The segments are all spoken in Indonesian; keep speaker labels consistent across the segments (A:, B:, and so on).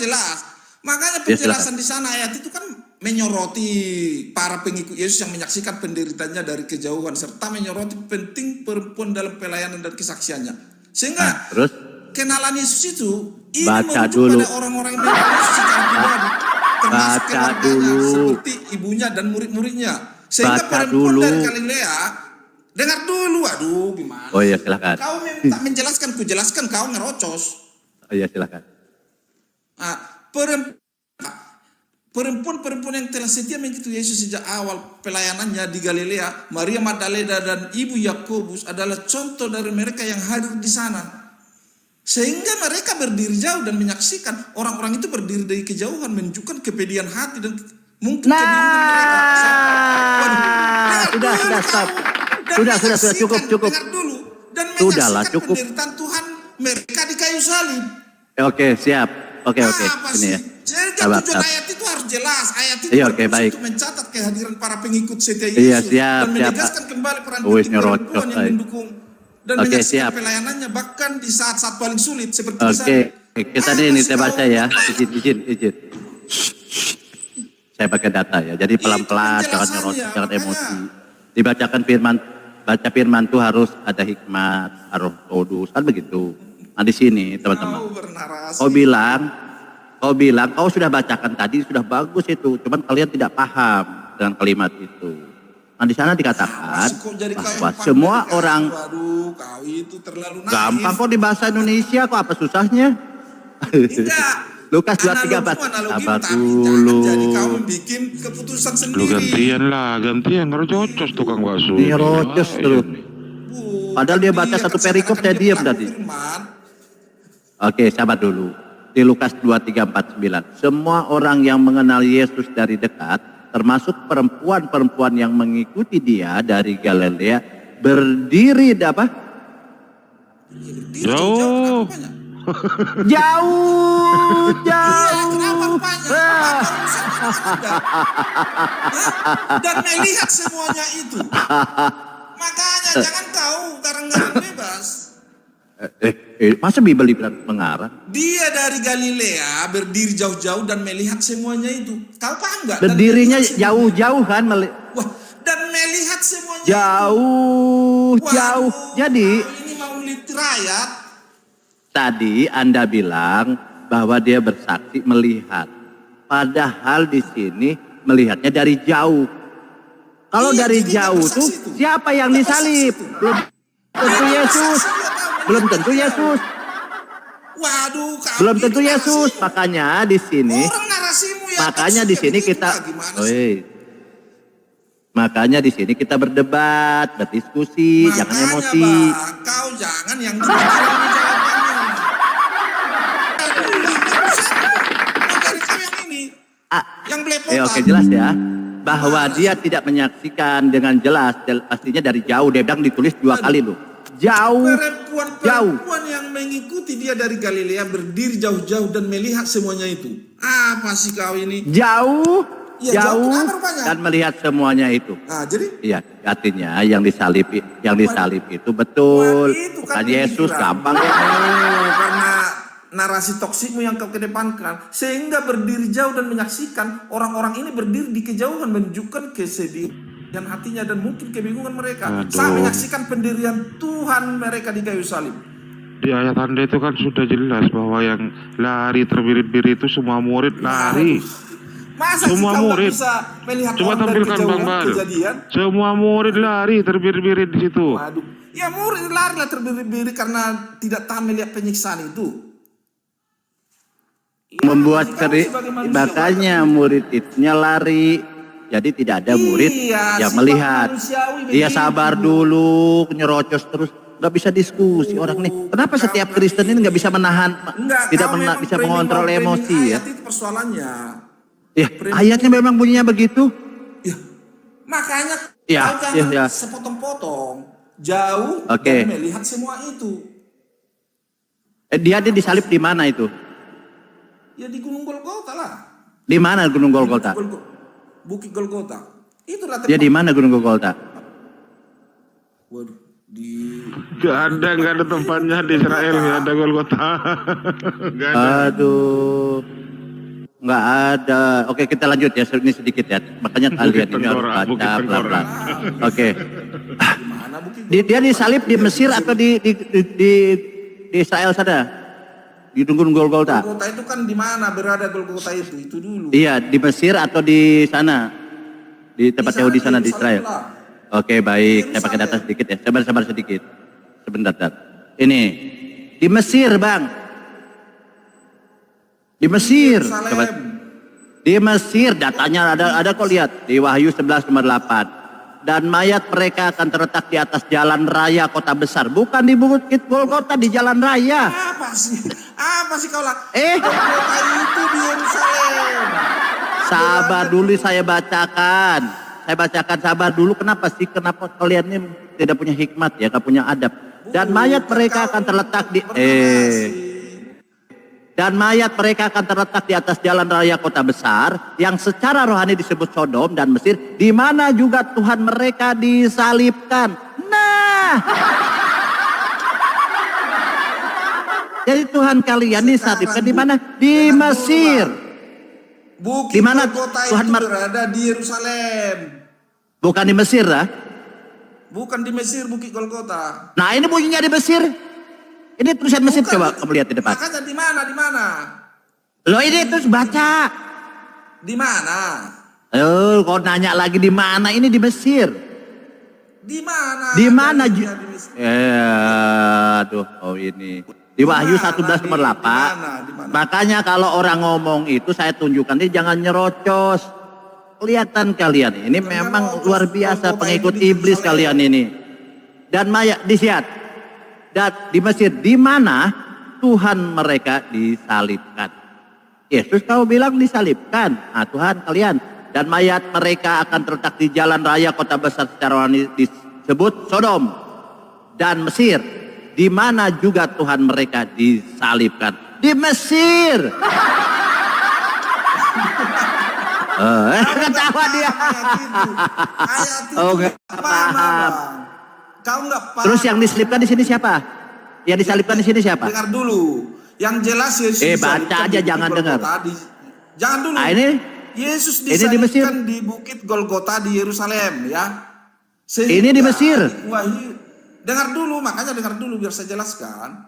A: jelas. Makanya penjelasan di sana ayat itu kan menyoroti para pengikut Yesus yang menyaksikan penderitanya dari kejauhan serta menyoroti penting perempuan dalam pelayanan dan kesaksiannya. Sehingga
B: terus
A: kenalan Yesus itu ini
B: baca
A: merujuk
B: dulu.
A: pada orang-orang yang mengenal Yesus secara pribadi, termasuk keluarganya seperti ibunya dan murid-muridnya. Sehingga perempuan dari Galilea, dengar dulu, aduh gimana?
B: Oh iya silakan.
A: Kau minta menjelaskan, ku jelaskan, kau ngerocos.
B: Oh iya silakan.
A: Nah, perempuan-perempuan yang telah setia mengikuti Yesus sejak awal pelayanannya di Galilea, Maria Magdalena dan ibu Yakobus adalah contoh dari mereka yang hadir di sana. Sehingga mereka berdiri jauh dan menyaksikan orang-orang itu berdiri dari kejauhan menunjukkan kepedihan hati dan mungkin kebingungan mereka.
B: Sudah, stop. Sudah, cukup.
A: Dengar dulu. Dan
B: Sudahlah,
A: menyaksikan
B: cukup.
A: penderitaan Tuhan mereka di kayu salib.
B: Oke, siap. Oke.
A: Apa
B: Ini ya.
A: sih? Jadi tujuan ayat itu harus jelas. Ayat itu
B: baik.
A: untuk mencatat kehadiran para pengikut setia Yesus.
B: Iya, siap,
A: dan menegaskan kembali peran
B: Wis,
A: penting perempuan yang
B: baik.
A: mendukung dan menyaksikan pelayanannya bahkan di saat-saat paling sulit seperti
B: Oke, kita ini saya baca ya. Izin. Saya pakai data ya. Jadi pelan-pelan, jangan nyerocos, jangan emosi. Dibacakan firman, baca firman itu harus ada hikmat, harus kudus, kan begitu. Nah di sini teman-teman, kau bilang kau sudah bacakan tadi sudah bagus itu, cuman kalian tidak paham dengan kalimat itu. Nah di sana dikatakan bahwa semua orang,
A: kau itu terlalu naif.
B: gampang kok di bahasa Indonesia, kok apa susahnya? Lukas 23:4. Sabar dulu.
A: Jadi kau bikin keputusan sendiri.
C: Lu gantian ngerocos tukang bakso.
B: Dia rocos terus. Padahal dia baca satu perikop saya diam tadi. Oke, sabar dulu. Di Lukas 23:49. Semua orang yang mengenal Yesus dari dekat, termasuk perempuan-perempuan yang mengikuti dia dari Galilea, berdiri apa?
C: Jauh.
B: Jauh.
A: Dan melihat semuanya itu. Makanya jangan kau garang-garang bebas.
B: Masa Bible bilang mengarang?
A: Dia dari Galilea berdiri jauh-jauh dan melihat semuanya itu. Kau paham nggak?
B: Berdirinya jauh-jauh kan?
A: Wah, dan melihat semuanya
B: jauh. Jadi
A: ini mau lihat rakyat.
B: Tadi Anda bilang bahwa dia bersaksi melihat. Padahal di sini melihatnya dari jauh. Kalau dari jauh tuh siapa yang disalib? Belum tentu Yesus.
A: Waduh,
B: belum tentu Yesus. Makanya di sini, makanya di sini kita berdebat, berdiskusi, jangan emosi.
A: Kau jangan yang
B: oke, jelas ya. Bahwa dia tidak menyaksikan dengan jelas, pastinya dari jauh. Dia bilang ditulis 2 kali loh. Jauh.
A: Perempuan yang mengikuti dia dari Galilea berdiri jauh-jauh dan melihat semuanya itu. Apa sih kau ini?
B: Jauh dan melihat semuanya itu.
A: Nah, jadi?
B: Iya, artinya yang disalib itu betul. Bukan Yesus, gampang.
A: Karena narasi toksikmu yang kau kedepankan, sehingga berdiri jauh dan menyaksikan orang-orang ini berdiri di kejauhan menunjukkan kesedihan dan hatinya dan mungkin kebingungan mereka saat menyaksikan pendirian Tuhan mereka di kayu salib.
C: Di ayat Anda itu kan sudah jelas bahwa yang lari terbirit-birit itu semua murid lari.
A: Masa
C: semua murid
A: bisa melihat
C: coba tampilkan Bang Bal. Semua murid lari terbirit-birit di situ.
A: Waduh. Ya murid lari lah terbirit-birit karena tidak tahan melihat penyiksaan itu.
B: Membuat makanya murid itu lari. Jadi tidak ada murid yang melihat. Iya sabar dulu, nyerocos terus. Nggak bisa diskusi orang nih. Kenapa setiap Kristen ini nggak bisa menahan, tidak bisa mengontrol emosi ya?
A: Itu persoalannya.
B: Ya, ayatnya memang bunyinya begitu.
A: Ya, makanya
B: jangan
A: sepotong-potong. Jauh dan melihat semua itu.
B: Dia disalib di mana itu?
A: Ya di Gunung Golgota lah.
B: Di mana Gunung Golgota?
A: Bukit Golgota. Itulah tempat.
B: Dia di mana Gunung Golgota?
A: Waduh, di
C: Gak ada tempatnya di Israel, gak ada Golgota.
B: Aduh. Nggak ada. Oke, kita lanjut ya, ini sedikit ya. Makanya kalian ini harus
C: Tengkorak, Bukit
B: baca
C: Tengkorak.
B: pelan-pelan. Oke.
A: Gimana Bukit
B: Dia disalib di Mesir atau di Israel sana? Di Gunung Golgota.
A: Golgota itu kan di mana berada Golgota itu dulu.
B: Iya, di Mesir atau di sana? Di tempat Yahudi sana di Israel. Oke, baik. Saya pakai data sedikit ya. Sabar sedikit. Sebentar. Ini di Mesir, Bang. Di Mesir. Coba. Di Mesir datanya ada kok lihat di Wahyu 11 nomor 8. Dan mayat mereka akan terletak di atas jalan raya kota besar, bukan di Bukit Golgota, di jalan raya.
A: Apa sih kau lah?
B: Golgota
A: itu di Yerusalem.
B: Sabar dulu saya bacakan. Sabar dulu. Kenapa kalian ini tidak punya hikmat ya, gak punya adab. Dan mayat mereka akan terletak di Dan mayat mereka akan terletak di atas jalan raya kota besar yang secara rohani disebut Sodom dan Mesir, di mana juga Tuhan mereka disalibkan. Nah, jadi Tuhan kalian disalibkan di mana? Di Mesir.
A: Bukit
B: Di mana
A: Golgota
B: Tuhan
A: itu berada di Yerusalem.
B: Bukan di Mesir lah.
A: Bukan di Mesir Bukit Golgota.
B: Nah, ini bunyinya di Mesir. Ini tulisan Mesir, coba kamu lihat di depan.
A: Makanya di mana?
B: Loh, ini terus baca.
A: Di mana?
B: Kau nanya lagi di mana? Ini di Mesir.
A: Di mana?
B: Di mana?
A: Di Mesir.
B: Ini. Di Wahyu 11 nomor 8.
A: Di mana?
B: Makanya kalau orang ngomong itu saya tunjukkan, ini jangan nyerocos. Kelihatan kalian ini memang luar biasa pengikut iblis kalian ini. Dan mayat disiat. Dan di Mesir, di mana Tuhan mereka disalibkan. Yesus kau bilang disalibkan. Nah, Tuhan kalian. Dan mayat mereka akan terletak di jalan raya kota besar secara rohani disebut Sodom dan Mesir, di mana juga Tuhan mereka disalibkan. Di Mesir. Ketawa dia.
A: Ayat itu
B: Oh, nggak paham.
A: Kau nggak paham.
B: Terus yang disalibkan di sini siapa? Yang disalibkan di sini siapa?
A: Dengar dulu. Yang jelas Yesus
B: baca
A: disalibkan
B: aja,
A: di
B: jangan
A: Bukit
B: dengar.
A: Golgota jangan dulu.
B: Nah, ini
A: Yesus
B: ini di Mesir.
A: disalibkan di Bukit Golgota di Yerusalem ya.
B: Ini di Mesir.
A: Wahyu. Dengar dulu, makanya dengar dulu biar saya jelaskan.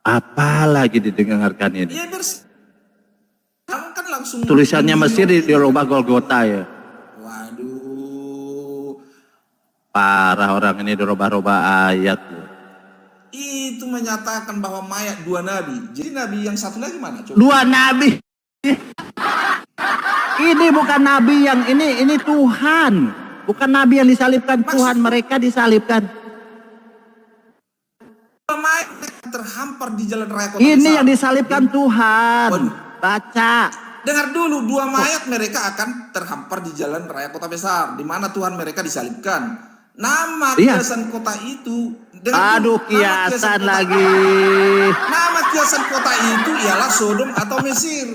B: Apalagi didengarkan ini?
A: Iya biar kamu kan langsung
B: Tulisannya Mesir dirubah Golgota ya.
A: Waduh.
B: Parah orang ini dirubah-rubah ayat.
A: Itu menyatakan bahwa mayat dua nabi. Jadi nabi yang satu lagi mana? Coba.
B: Dua nabi. Ini bukan nabi yang ini Tuhan. Bukan nabi yang disalibkan, Tuhan mereka disalibkan.
A: Dua mayat terhampar di jalan raya kota
B: Ini
A: besar.
B: yang disalibkan Tuhan.
A: Waduh.
B: Baca.
A: Dengar dulu, dua mayat mereka akan terhampar di jalan raya kota besar, di mana Tuhan mereka disalibkan. Nama kiasan kota itu,
B: Aduh, kiasan lagi.
A: Nama kiasan kota itu ialah Sodom atau Mesir.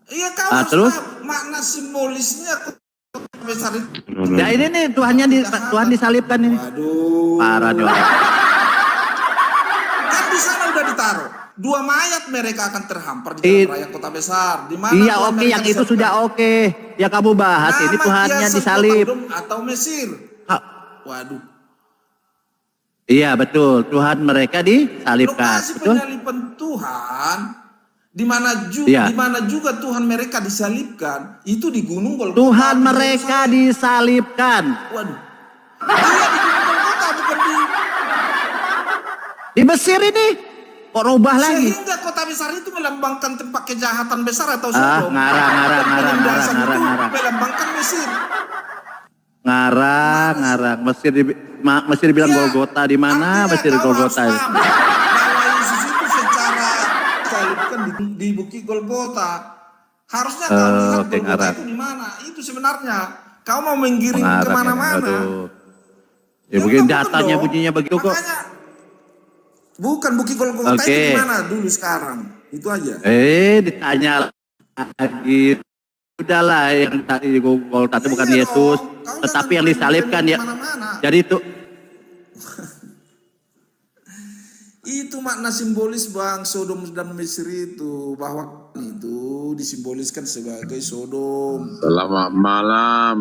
A: Iya, kau harus
B: terus?
A: tahu makna simbolisnya kota besar itu.
B: Ya ini nih Tuhan disalibkan ini.
A: Waduh.
B: Parah nih orang.
A: Kan di sana udah ditaruh. Dua mayat mereka akan terhampar di jalan raya kota besar. Di mana
B: Iya,
A: Tuhan
B: oke,
A: mereka
B: yang itu
A: disalibkan.
B: sudah oke. Ya kamu bahas ini
A: Nama
B: Tuhannya
A: kiasan
B: disalib.
A: Sodom atau Mesir. Waduh.
B: Iya betul, Tuhan mereka disalibkan.
A: Lokasi
B: Betul?
A: penyaliban Tuhan di mana juga Tuhan mereka disalibkan itu di Gunung Golgota.
B: Tuhan
A: di
B: mereka
A: Yerusalem.
B: disalibkan.
A: Waduh. Iya di Gunung Golgota bukan
B: Di Mesir ini kok rubah lagi?
A: sehingga kota besar itu melambangkan tempat kejahatan besar atau
B: Ah,
A: Sodom.
B: ngarang.
A: Penindasan itu melambangkan Mesir.
B: Ngarang. Mesir bilang
A: Iya,
B: Golgota di mana?
A: artinya
B: Mesir
A: kau
B: Golgota.
A: harus paham bahwa Yesus itu secara disalibkan di Bukit Golgota. Harusnya kau lihat
B: oke,
A: Golgota
B: ngarang.
A: itu di mana? Itu sebenarnya kau mau menggiring
B: Ngarang,
A: kemana-mana.
B: aduh. Ya mungkin datanya bunyinya begitu kok.
A: Makanya, bukan Bukit Golgota
B: Oke.
A: itu di mana dulu sekarang? Itu aja.
B: Ditanya lagi. Udahlah, yang tadi Golgota itu bukan
A: Iya
B: Yesus,
A: dong. Kau
B: tetapi
A: jangan
B: yang disalibkan ya.
A: kemana-mana.
B: Jadi itu
A: Itu makna simbolis Bang, Sodom dan Mesir itu, bahwa itu disimboliskan sebagai Sodom.
D: Selamat malam.